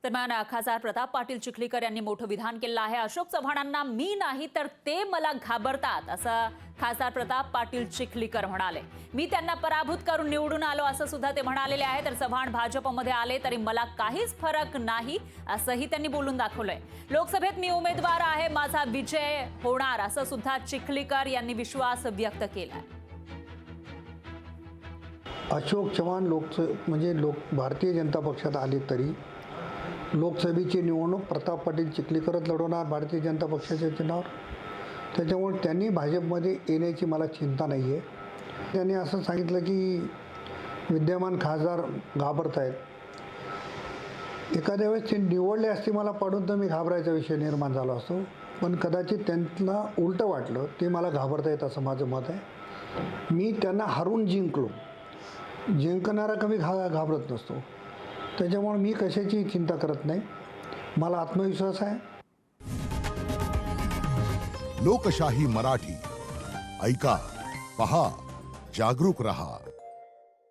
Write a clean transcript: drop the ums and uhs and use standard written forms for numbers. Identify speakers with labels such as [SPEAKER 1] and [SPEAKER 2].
[SPEAKER 1] दरम्यान खासदार प्रताप पाटील चिखलीकर यांनी मोठं विधान केलं आहे। अशोक चव्हाणांना मी नाही तर ते मला घाबरतात असं खासदार प्रताप पाटील चिखलीकर म्हणाले। मी त्यांना पराभूत करून निवडून आलो असं सुद्धा ते म्हणालेले आहे। तर चव्हाण भाजपमध्ये आले तरी मला काहीच फरक नाही असंही त्यांनी बोलून दाखवलंय। लोकसभेत मी उमेदवार आहे, माझा विजय होणार असं सुद्धा चिखलीकर यांनी विश्वास व्यक्त केला।
[SPEAKER 2] अशोक चव्हाण भारतीय जनता पक्षात आले तरी लोकसभेची निवडणूक प्रताप पाटील चिखलीकरच लढवणार भारतीय जनता पक्षाच्या चिन्हावर। त्याच्यामुळे त्यांनी भाजपमध्ये येण्याची मला चिंता नाही आहे। त्यांनी असं सांगितलं की विद्यमान खासदार घाबरत आहेत। एखाद्या वेळेस ते निवडले असते मला पाडून तर मी घाबरायचा विषय निर्माण झाला असतो, पण कदाचित त्यांना उलटं वाटलं, ते मला घाबरता येत असं माझं मत आहे। मी त्यांना हरून जिंकलो, जिंकणारा कमी घाबरत नसतो। त्याच्यामुळे मी कशाची चिंता करत नाही, मला आत्मविश्वास आहे।
[SPEAKER 3] लोकशाही मराठी ऐका, पहा, जागरूक रहा।